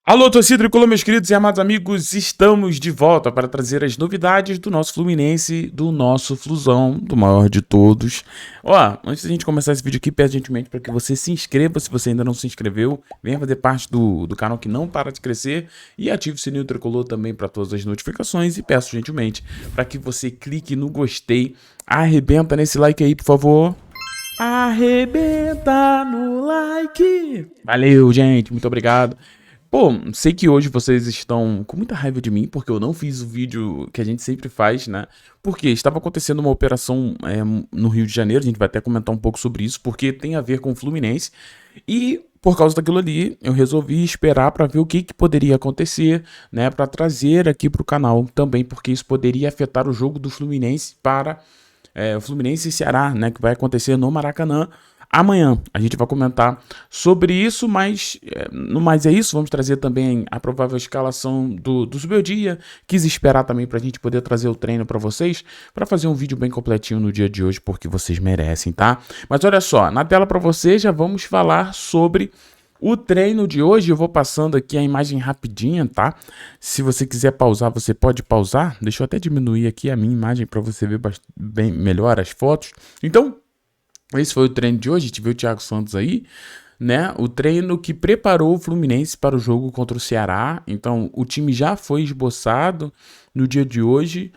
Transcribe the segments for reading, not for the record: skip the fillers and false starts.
Alô, torcida tricolor, meus queridos e amados amigos, estamos de volta para trazer as novidades do nosso Fluminense, do nosso Flusão, do maior de todos. Ó, antes da gente começar esse vídeo aqui, peço gentilmente para que você se inscreva, se você ainda não se inscreveu, venha fazer parte do canal que não para de crescer e ative o sininho tricolor também para todas as notificações e peço gentilmente para que você clique no gostei, arrebenta nesse like aí, por favor. Arrebenta no like. Valeu, gente, muito obrigado. Pô, sei que hoje vocês estão com muita raiva de mim, porque eu não fiz o vídeo que a gente sempre faz, né? Porque estava acontecendo uma operação no Rio de Janeiro, a gente vai até comentar um pouco sobre isso, porque tem a ver com o Fluminense. E por causa daquilo ali, eu resolvi esperar para ver o que poderia acontecer, né? Para trazer aqui para o canal também, porque isso poderia afetar o jogo do Fluminense para o Fluminense e Ceará, né? Que vai acontecer no Maracanã. Amanhã a gente vai comentar sobre isso, mas no mais é isso. Vamos trazer também a provável escalação do Super Dia. Quis esperar também para a gente poder trazer o treino para vocês, para fazer um vídeo bem completinho no dia de hoje, porque vocês merecem, tá? Mas olha só, na tela para vocês já vamos falar sobre o treino de hoje. Eu vou passando aqui a imagem rapidinha, tá? Se você quiser pausar, você pode pausar. Deixa eu até diminuir aqui a minha imagem para você ver bem melhor as fotos. Então, esse foi o treino de hoje, a gente viu o Thiago Santos aí, né? O treino que preparou o Fluminense para o jogo contra o Ceará. Então, o time já foi esboçado no dia de hoje.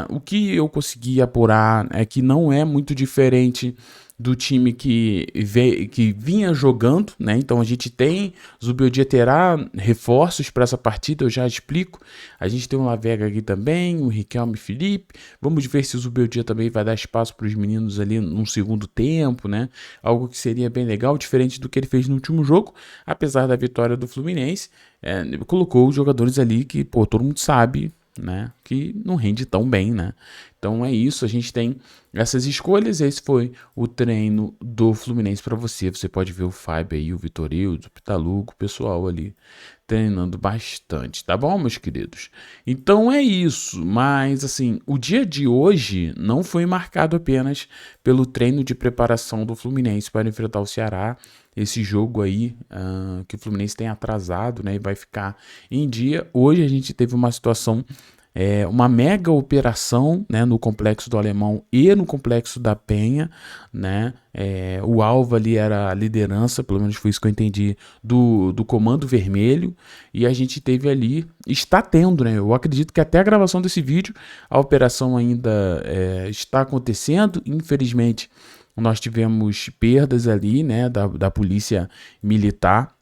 O que eu consegui apurar é que não é muito diferente do time que vinha jogando, né? Então a gente tem, o Zubeldia terá reforços para essa partida, eu já explico. A gente tem o Lavega aqui também, o Riquelme e Felipe. Vamos ver se o Zubeldia também vai dar espaço para os meninos ali num segundo tempo, né? Algo que seria bem legal, diferente do que ele fez no último jogo, apesar da vitória do Fluminense. Colocou os jogadores ali que, pô, todo mundo sabe, né, que não rende tão bem, né? Então é isso, a gente tem essas escolhas. Esse foi o treino do Fluminense para você. Você pode ver o Fábio aí, o Vitorildo, o Pitalugo, o pessoal ali treinando bastante, tá bom, meus queridos? Então é isso, mas assim, o dia de hoje não foi marcado apenas pelo treino de preparação do Fluminense para enfrentar o Ceará. Esse jogo aí que o Fluminense tem atrasado, né, e vai ficar em dia. Hoje a gente teve uma situação, uma mega operação, né, no Complexo do Alemão e no Complexo da Penha, né? O alvo ali era a liderança, pelo menos foi isso que eu entendi, do Comando Vermelho, e a gente teve ali, está tendo, né? Eu acredito que até a gravação desse vídeo a operação ainda está acontecendo. Infelizmente, nós tivemos perdas ali, né, da polícia militar,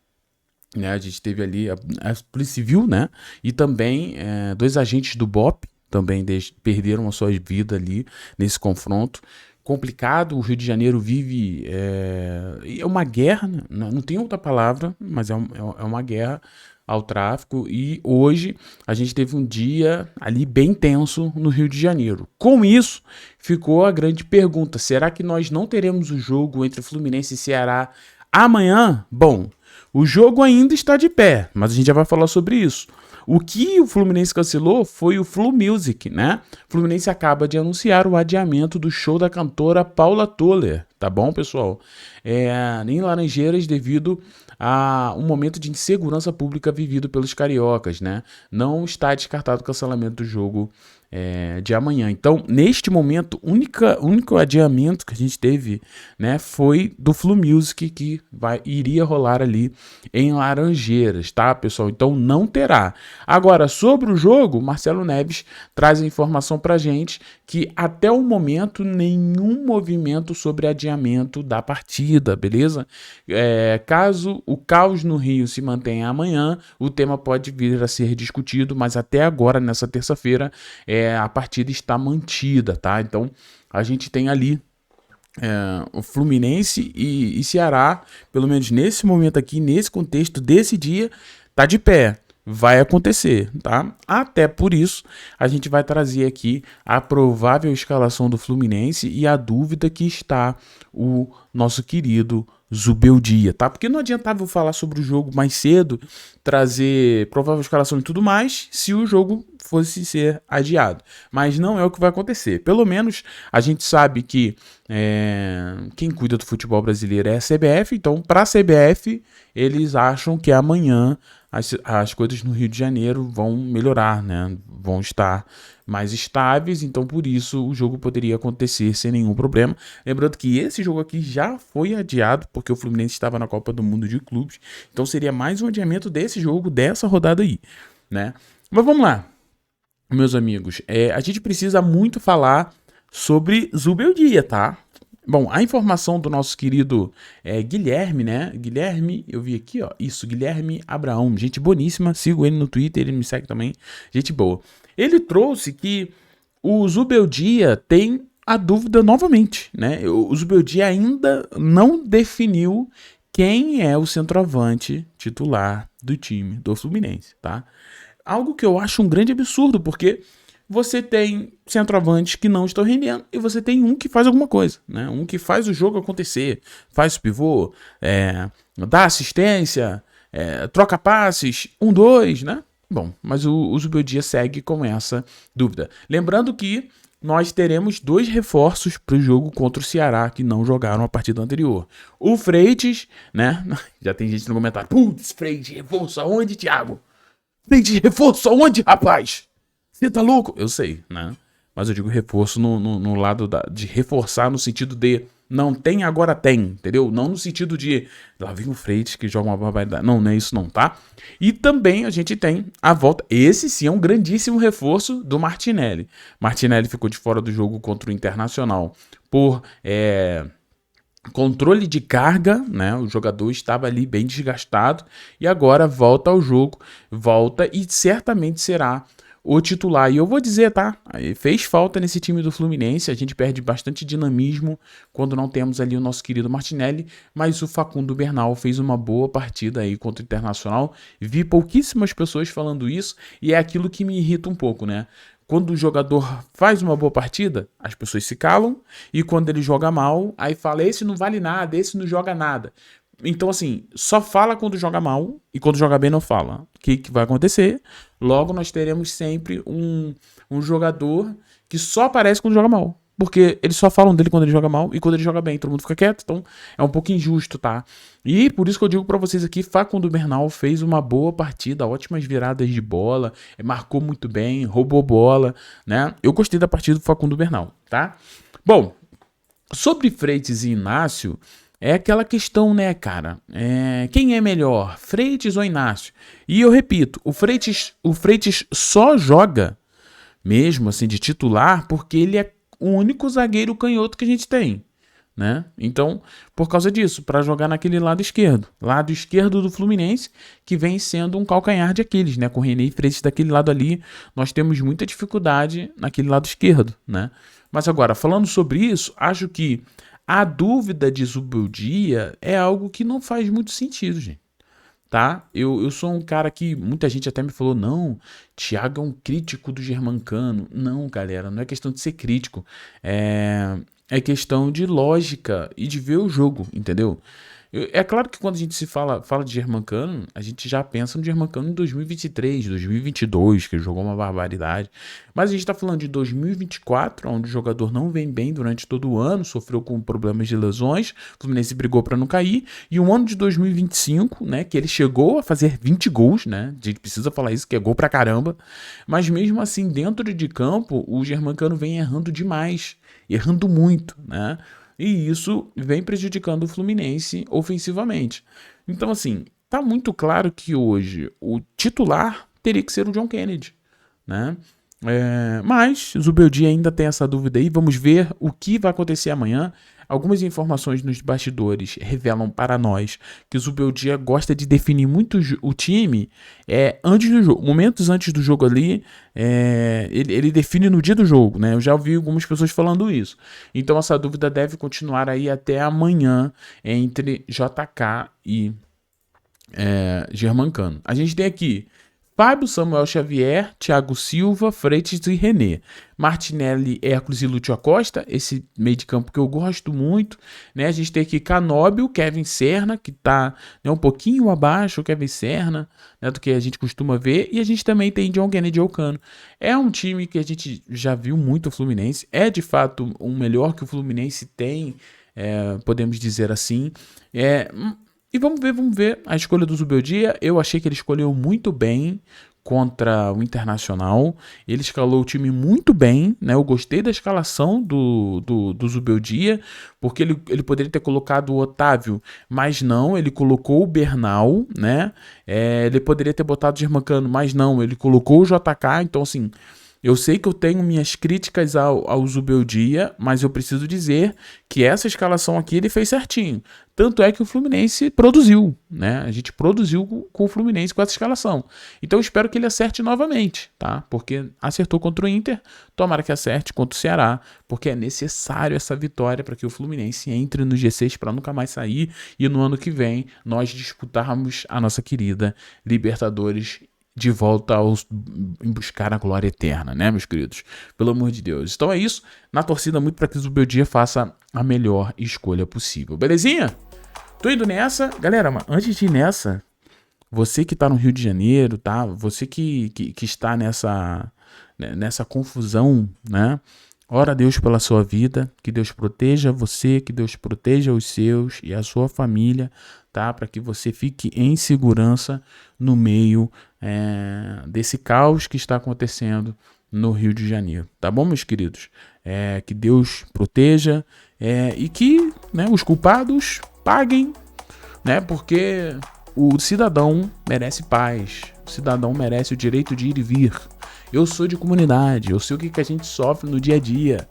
né? A gente teve ali a Polícia Civil, né? E também 2 agentes do BOP também perderam a sua vida ali nesse confronto complicado. O Rio de Janeiro vive uma guerra, né? Não tem outra palavra, mas é uma guerra ao tráfico, e hoje a gente teve um dia ali bem tenso no Rio de Janeiro. Com isso, ficou a grande pergunta: será que nós não teremos o jogo entre Fluminense e Ceará amanhã? Bom, o jogo ainda está de pé, mas a gente já vai falar sobre isso. O que o Fluminense cancelou foi o Flu Music, né? O Fluminense acaba de anunciar o adiamento do show da cantora Paula Toller, tá bom, pessoal? Em Laranjeiras, devido a um momento de insegurança pública vivido pelos cariocas, né? Não está descartado o cancelamento do jogo de amanhã. Então, neste momento, o único adiamento que a gente teve, né, foi do Flu Music, que iria rolar ali em Laranjeiras, tá, pessoal? Então, não terá. Agora, sobre o jogo, Marcelo Neves traz a informação pra gente que até o momento nenhum movimento sobre adiamento da partida, beleza? Caso o caos no Rio se mantenha amanhã, o tema pode vir a ser discutido, mas até agora, nessa terça-feira, a partida está mantida, tá? Então, a gente tem ali o Fluminense e Ceará, pelo menos nesse momento aqui, nesse contexto desse dia, tá de pé. vai acontecer, tá? Até por isso, a gente vai trazer aqui a provável escalação do Fluminense e a dúvida que está o nosso querido Zubeldia, tá? Porque não adiantava eu falar sobre o jogo mais cedo, trazer provável escalação e tudo mais, se o jogo fosse ser adiado. Mas não é o que vai acontecer. Pelo menos a gente sabe que quem cuida do futebol brasileiro é a CBF, então para a CBF eles acham que amanhã as coisas no Rio de Janeiro vão melhorar, né? Vão estar mais estáveis, então por isso o jogo poderia acontecer sem nenhum problema. Lembrando que esse jogo aqui já foi adiado, porque o Fluminense estava na Copa do Mundo de Clubes, então seria mais um adiamento desse jogo, dessa rodada aí, né? Mas vamos lá, meus amigos, a gente precisa muito falar sobre Zubeldia, tá? Bom, a informação do nosso querido Guilherme, né? Guilherme, eu vi aqui, ó. Isso, Guilherme Abraão. Gente boníssima. Sigo ele no Twitter, ele me segue também. Gente boa. Ele trouxe que o Zubeldia tem a dúvida novamente, né? O Zubeldia ainda não definiu quem é o centroavante titular do time do Fluminense, tá? Algo que eu acho um grande absurdo, porque você tem centroavantes que não estão rendendo e você tem um que faz alguma coisa, né? Um que faz o jogo acontecer, faz o pivô, dá assistência, troca passes, 1-2, né? Bom, mas o Zubeldia segue com essa dúvida. Lembrando que nós teremos 2 reforços para o jogo contra o Ceará que não jogaram a partida anterior. O Freitas, né? Já tem gente no comentário. Putz, Freitas, reforço aonde, Thiago? Freitas, reforço aonde, rapaz? Você tá louco? Eu sei, né? Mas eu digo reforço no lado de reforçar no sentido de não tem, agora tem, entendeu? Não no sentido de lá vem o Freitas que joga uma barbaridade. Não, não é isso não, tá? E também a gente tem a volta. Esse sim é um grandíssimo reforço do Martinelli. Martinelli ficou de fora do jogo contra o Internacional por controle de carga, né? O jogador estava ali bem desgastado e agora volta ao jogo, volta e certamente será o titular. E eu vou dizer, tá? Fez falta nesse time do Fluminense. A gente perde bastante dinamismo quando não temos ali o nosso querido Martinelli. Mas o Facundo Bernal fez uma boa partida aí contra o Internacional. Vi pouquíssimas pessoas falando isso. E é aquilo que me irrita um pouco, né? Quando o jogador faz uma boa partida, as pessoas se calam. E quando ele joga mal, aí fala, esse não vale nada, esse não joga nada. Então, assim, só fala quando joga mal e quando joga bem não fala. O que vai acontecer? Logo, nós teremos sempre um jogador que só aparece quando joga mal. Porque eles só falam dele quando ele joga mal e quando ele joga bem, todo mundo fica quieto. Então, é um pouco injusto, tá? E por isso que eu digo pra vocês aqui, Facundo Bernal fez uma boa partida, ótimas viradas de bola, marcou muito bem, roubou bola, né? Eu gostei da partida do Facundo Bernal, tá? Bom, sobre Freitas e Inácio, é aquela questão, né, cara? Quem é melhor, Freitas ou Inácio? E eu repito, o Freitas só joga, mesmo assim, de titular, porque ele é o único zagueiro canhoto que a gente tem, né? Então, por causa disso, para jogar naquele lado esquerdo do Fluminense, que vem sendo um calcanhar de Aquiles, né? Com o René Freitas daquele lado ali, nós temos muita dificuldade naquele lado esquerdo, né? Mas agora, falando sobre isso, acho que a dúvida de Zubeldia é algo que não faz muito sentido, gente. Tá? Eu sou um cara que muita gente até me falou, não, Thiago é um crítico do Germancano. Não, galera, não é questão de ser crítico. É questão de lógica e de ver o jogo, entendeu? É claro que quando a gente se fala de Germancano, a gente já pensa no Germancano em 2023, 2022, que ele jogou uma barbaridade. Mas a gente está falando de 2024, onde o jogador não vem bem durante todo o ano, sofreu com problemas de lesões, o Fluminense brigou para não cair, e o ano de 2025, né, que ele chegou a fazer 20 gols, né, a gente precisa falar isso, que é gol pra caramba, mas mesmo assim, dentro de campo, o Germancano vem errando demais, errando muito, né, e isso vem prejudicando o Fluminense ofensivamente. Então, assim, tá muito claro que hoje o titular teria que ser o John Kennedy, né? Mas Zubeldia ainda tem essa dúvida aí. Vamos ver o que vai acontecer amanhã. Algumas informações nos bastidores revelam para nós que o Zubeldia gosta de definir muito o time antes do jogo, momentos antes do jogo ali, ele define no dia do jogo, né? Eu já ouvi algumas pessoas falando isso. Então essa dúvida deve continuar aí até amanhã entre JK e Germancano. A gente tem aqui Fábio, Samuel Xavier, Thiago Silva, Freitas e René. Martinelli, Hércules e Lúcio Acosta, esse meio de campo que eu gosto muito, né? A gente tem aqui Canóbio, Kevin Serna, que tá, né, um pouquinho abaixo, o Kevin Serna, né, do que a gente costuma ver, e a gente também tem John Kennedy Ocano. É um time que a gente já viu muito o Fluminense, é de fato o melhor que o Fluminense tem, podemos dizer assim, e vamos ver a escolha do Zubeldia. Eu achei que ele escolheu muito bem contra o Internacional. Ele escalou o time muito bem, né? Eu gostei da escalação do Zubeldia, porque ele poderia ter colocado o Otávio, mas não, ele colocou o Bernal, né? Ele poderia ter botado o Germancano, mas não, ele colocou o JK. Então, assim, eu sei que eu tenho minhas críticas ao Zubeldia, mas eu preciso dizer que essa escalação aqui ele fez certinho. Tanto é que o Fluminense produziu, né? A gente produziu com o Fluminense com essa escalação. Então eu espero que ele acerte novamente, tá? Porque acertou contra o Inter, tomara que acerte contra o Ceará, porque é necessário essa vitória para que o Fluminense entre no G6 para nunca mais sair e no ano que vem nós disputarmos a nossa querida Libertadores de volta em buscar a glória eterna, né, meus queridos? Pelo amor de Deus. Então é isso. Na torcida muito para que o Zubeldia faça a melhor escolha possível. Belezinha? Tô indo nessa. Galera, mas antes de ir nessa, você que tá no Rio de Janeiro, tá? Você que está nessa confusão, né? Ora a Deus pela sua vida, que Deus proteja você, que Deus proteja os seus e a sua família, tá? Para que você fique em segurança no meio desse caos que está acontecendo no Rio de Janeiro, tá bom, meus queridos? Que Deus proteja e que, né, os culpados paguem, né? Porque o cidadão merece paz, o cidadão merece o direito de ir e vir. Eu sou de comunidade, eu sei o que a gente sofre no dia a dia.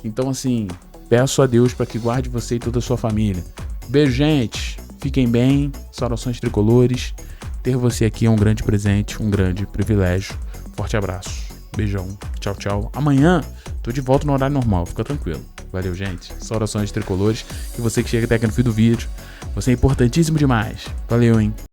Então, assim, peço a Deus para que guarde você e toda a sua família. Beijo, gente. Fiquem bem. Saudações tricolores. Ter você aqui é um grande presente, um grande privilégio. Forte abraço. Beijão. Tchau, tchau. Amanhã tô de volta no horário normal. Fica tranquilo. Valeu, gente. Saudações tricolores. E você que chega até aqui no fim do vídeo. Você é importantíssimo demais. Valeu, hein?